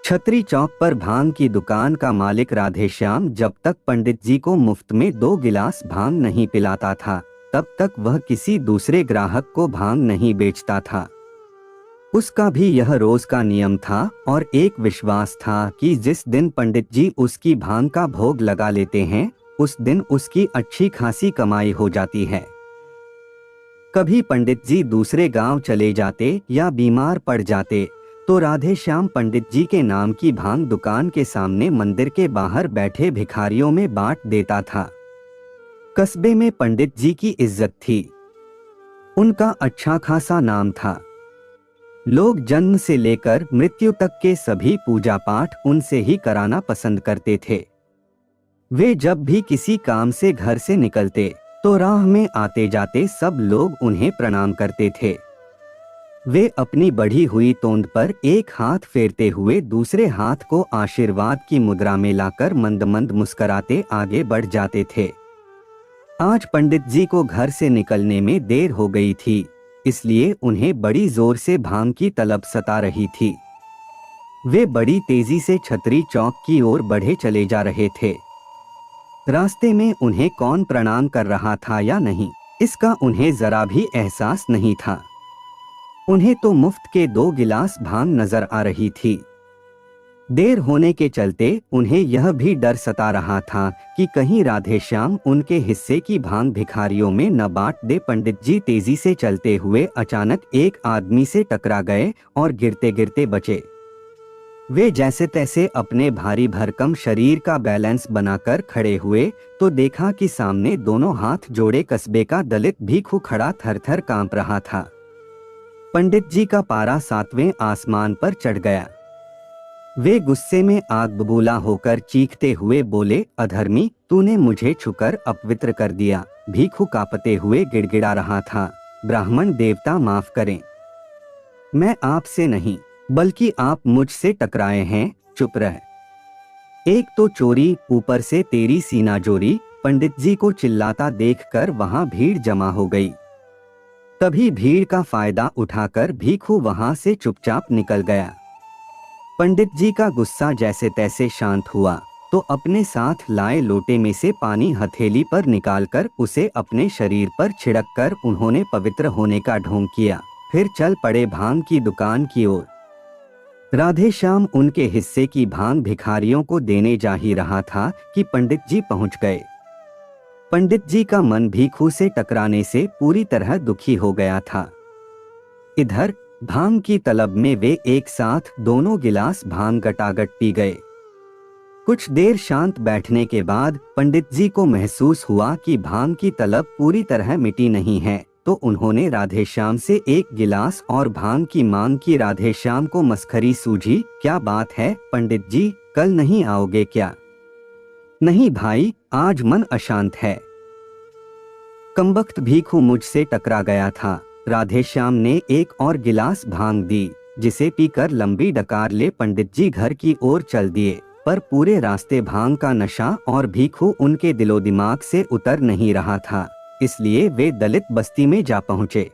छतरी चौक पर भांग की दुकान का मालिक राधेश्याम जब तक पंडित जी को मुफ्त में 2 गिलास भांग नहीं पिलाता था, तब तक वह किसी दूसरे ग्राहक को भांग नहीं बेचता था। उसका भी यह रोज का नियम था और एक विश्वास था कि जिस दिन पंडित जी उसकी भांग का भोग लगा लेते हैं, उस दिन उसकी अच्छी खासी कमाई हो जाती है। कभी पंडित जी दूसरे गांव चले जाते या बीमार पड़ जाते तो राधेश्याम पंडित जी के नाम की भांग दुकान के सामने मंदिर के बाहर बैठे भिखारियों में बांट देता था। कस्बे में पंडित जी की इज्जत थी। उनका अच्छा खासा नाम था। लोग जन्म से लेकर मृत्यु तक के सभी पूजा पाठ उनसे ही कराना पसंद करते थे। वे जब भी किसी काम से घर से निकलते तो राह में आते जाते सब लोग उन्हें प्रणाम करते थे। वे अपनी बढ़ी हुई तोंद पर एक हाथ फेरते हुए दूसरे हाथ को आशीर्वाद की मुद्रा में लाकर मंद मंद मुस्कुराते आगे बढ़ जाते थे। आज पंडित जी को घर से निकलने में देर हो गई थी, इसलिए उन्हें बड़ी जोर से भांग की तलब सता रही थी। वे बड़ी तेजी से छतरी चौक की ओर बढ़े चले जा रहे थे। रास्ते में उन्हें कौन प्रणाम कर रहा था या नहीं, इसका उन्हें जरा भी एहसास नहीं था। उन्हें तो मुफ्त के 2 गिलास भांग नजर आ रही थी। देर होने के चलते उन्हें यह भी डर सता रहा था कि कहीं राधेश्याम उनके हिस्से की भांग भिखारियों में न बांट दे। पंडित जी तेजी से चलते हुए अचानक एक आदमी से टकरा गए और गिरते गिरते बचे। वे जैसे तैसे अपने भारी भरकम शरीर का बैलेंस बनाकर खड़े हुए तो देखा कि सामने दोनों हाथ जोड़े कस्बे का दलित भिखू खड़ा थर-थर कांप रहा था। पंडित जी का पारा 7वें आसमान पर चढ़ गया। वे गुस्से में आग बबूला होकर चीखते हुए बोले, अधर्मी, तूने मुझे छूकर अपवित्र कर दिया। भिखू कांपते हुए गिड़गिड़ा रहा था, ब्राह्मण देवता माफ करें, मैं आपसे नहीं बल्कि आप मुझसे टकराए हैं। चुप रह, एक तो चोरी, ऊपर से तेरी सीना जोरी। पंडित जी को चिल्लाता देखकर वहां भीड़ जमा हो गई। तभी भीड़ का फायदा उठाकर भिखू वहां से चुपचाप निकल गया। पंडित जी का गुस्सा जैसे तैसे शांत हुआ तो अपने साथ लाए लोटे में से पानी हथेली पर निकालकर उसे अपने शरीर पर छिड़ककर उन्होंने पवित्र होने का ढोंग किया। फिर चल पड़े भांग की दुकान की ओर। राधेश्याम उनके हिस्से की भांग भिखारियों को देने जा ही रहा था कि पंडित जी पहुंच गए। पंडित जी का मन भिखू से टकराने से पूरी तरह दुखी हो गया था। इधर भांग की तलब में वे एक साथ दोनों गिलास भांग गटागट पी गए। कुछ देर शांत बैठने के बाद पंडित जी को महसूस हुआ कि भांग की तलब पूरी तरह मिटी नहीं है, तो उन्होंने राधेश्याम से 1 गिलास और भांग की मांग की। राधेश्याम को मस्खरी सूझी। क्या बात है पंडित जी, कल नहीं आओगे क्या? नहीं भाई, आज मन अशांत है। कमबख्त भिखू मुझसे टकरा गया था। राधेश्याम ने एक और गिलास भांग दी, जिसे पीकर लंबी डकार ले पंडित जी घर की ओर चल दिए। पर पूरे रास्ते भांग का नशा और भिखू उनके दिलो दिमाग से उतर नहीं रहा था, इसलिए वे दलित बस्ती में जा पहुंचे।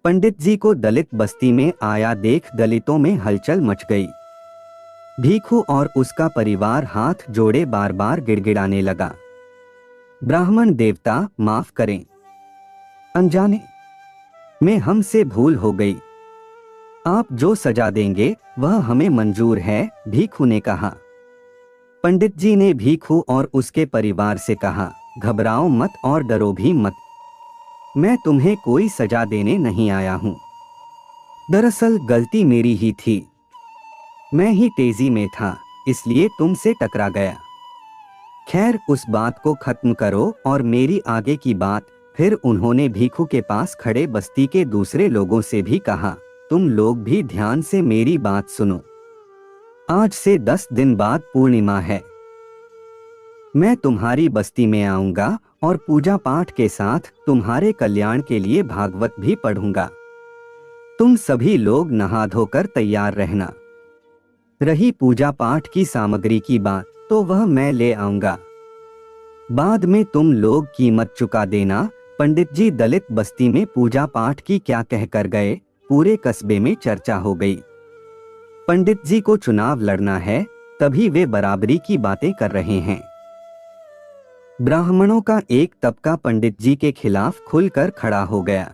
पंडित जी को दलित बस्ती में आया देख दलितों में हलचल मच गई। भिखू और उसका परिवार हाथ जोड़े बार बार गिड़गिड़ाने लगा, ब्राह्मण देवता माफ करें, अनजाने में हमसे भूल हो गई। आप जो सजा देंगे वह हमें मंजूर है, भिखू ने कहा। पंडित जी ने भिखू और उसके परिवार से कहा, घबराओ मत और डरो भी मत, मैं तुम्हें कोई सजा देने नहीं आया हूं। दरअसल गलती मेरी ही थी, मैं ही तेजी में था, इसलिए तुमसे टकरा गया। खैर, उस बात को खत्म करो और मेरी आगे की बात। फिर उन्होंने भिखू के पास खड़े बस्ती के दूसरे लोगों से भी कहा, तुम लोग भी ध्यान से मेरी बात सुनो। आज से 10 दिन बाद पूर्णिमा है। मैं तुम्हारी बस्ती में आऊंगा और पूजा पाठ के साथ तुम्हारे कल्याण के लिए भागवत भी पढ़ूंगा। तुम सभी लोग नहा धोकर तैयार रहना। रही पूजा पाठ की सामग्री की बात, तो वह मैं ले आऊंगा। बाद में तुम लोग कीमत चुका देना। पंडित जी दलित बस्ती में पूजा पाठ की क्या कहकर गए, पूरे कस्बे में चर्चा हो गई। पंडित जी को चुनाव लड़ना है, तभी वे बराबरी की बातें कर रहे हैं। ब्राह्मणों का एक तबका पंडित जी के खिलाफ खुलकर खड़ा हो गया।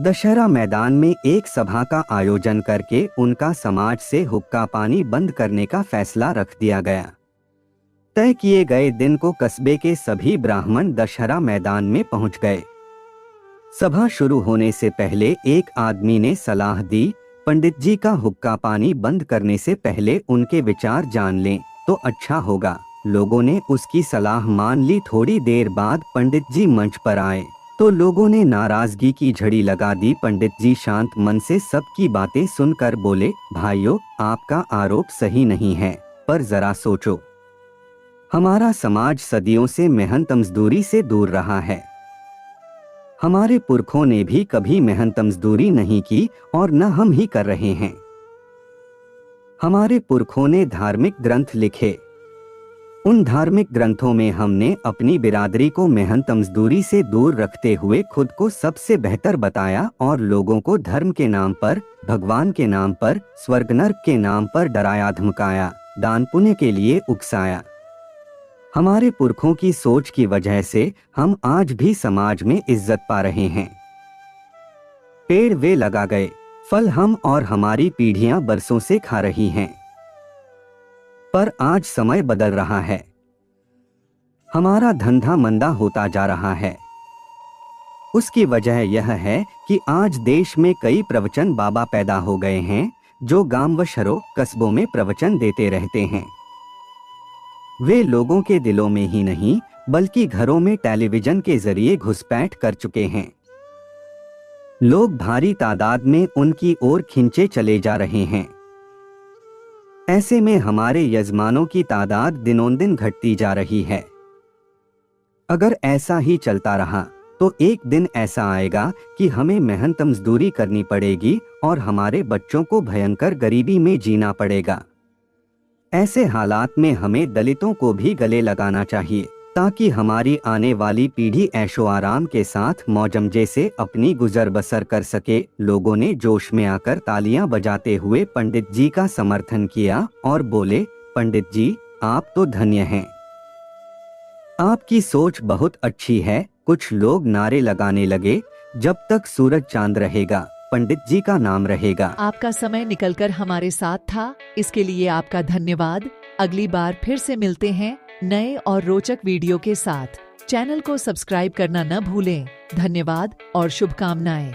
दशहरा मैदान में एक सभा का आयोजन करके उनका समाज से हुक्का पानी बंद करने का फैसला रख दिया गया। तय किए गए दिन को कस्बे के सभी ब्राह्मण दशहरा मैदान में पहुंच गए। सभा शुरू होने से पहले एक आदमी ने सलाह दी, पंडित जी का हुक्का पानी बंद करने से पहले उनके विचार जान लें तो अच्छा होगा। लोगों ने उसकी सलाह मान ली। थोड़ी देर बाद पंडित जी मंच पर आए तो लोगों ने नाराजगी की झड़ी लगा दी। पंडित जी शांत मन से सबकी बातें सुनकर बोले, भाइयों, आपका आरोप सही नहीं है, पर जरा सोचो, हमारा समाज सदियों से मेहनत मजदूरी से दूर रहा है। हमारे पुरखों ने भी कभी मेहनत मजदूरी नहीं की और न हम ही कर रहे हैं। हमारे पुरखों ने धार्मिक ग्रंथ लिखे। उन धार्मिक ग्रंथों में हमने अपनी बिरादरी को मेहनत मजदूरी से दूर रखते हुए खुद को सबसे बेहतर बताया और लोगों को धर्म के नाम पर, भगवान के नाम पर, स्वर्ग नर्क के नाम पर डराया धमकाया, दान पुण्य के लिए उकसाया। हमारे पुरखों की सोच की वजह से हम आज भी समाज में इज्जत पा रहे हैं। पेड़ वे लगा गए, फल हम और हमारी पीढ़ियां बरसों से खा रही हैं। पर आज समय बदल रहा है। हमारा धंधा मंदा होता जा रहा है। उसकी वजह यह है कि आज देश में कई प्रवचन बाबा पैदा हो गए हैं जो गांव व शहरों कस्बों में प्रवचन देते रहते हैं। वे लोगों के दिलों में ही नहीं बल्कि घरों में टेलीविजन के जरिए घुसपैठ कर चुके हैं। लोग भारी तादाद में उनकी ओर खिंचे चले जा रहे हैं। ऐसे में हमारे यजमानों की तादाद दिनों दिन घटती जा रही है। अगर ऐसा ही चलता रहा तो एक दिन ऐसा आएगा कि हमें मेहनत मजदूरी करनी पड़ेगी और हमारे बच्चों को भयंकर गरीबी में जीना पड़ेगा। ऐसे हालात में हमें दलितों को भी गले लगाना चाहिए ताकि हमारी आने वाली पीढ़ी ऐशो आराम के साथ मौजमजे से अपनी गुजर बसर कर सके। लोगों ने जोश में आकर तालियां बजाते हुए पंडित जी का समर्थन किया और बोले, पंडित जी, आप तो धन्य हैं। आपकी सोच बहुत अच्छी है। कुछ लोग नारे लगाने लगे, जब तक सूरज चांद रहेगा पंडित जी का नाम रहेगा। आपका समय निकलकर हमारे साथ था, इसके लिए आपका धन्यवाद। अगली बार फिर से मिलते हैं नए और रोचक वीडियो के साथ। चैनल को सब्सक्राइब करना न भूलें। धन्यवाद और शुभकामनाएं।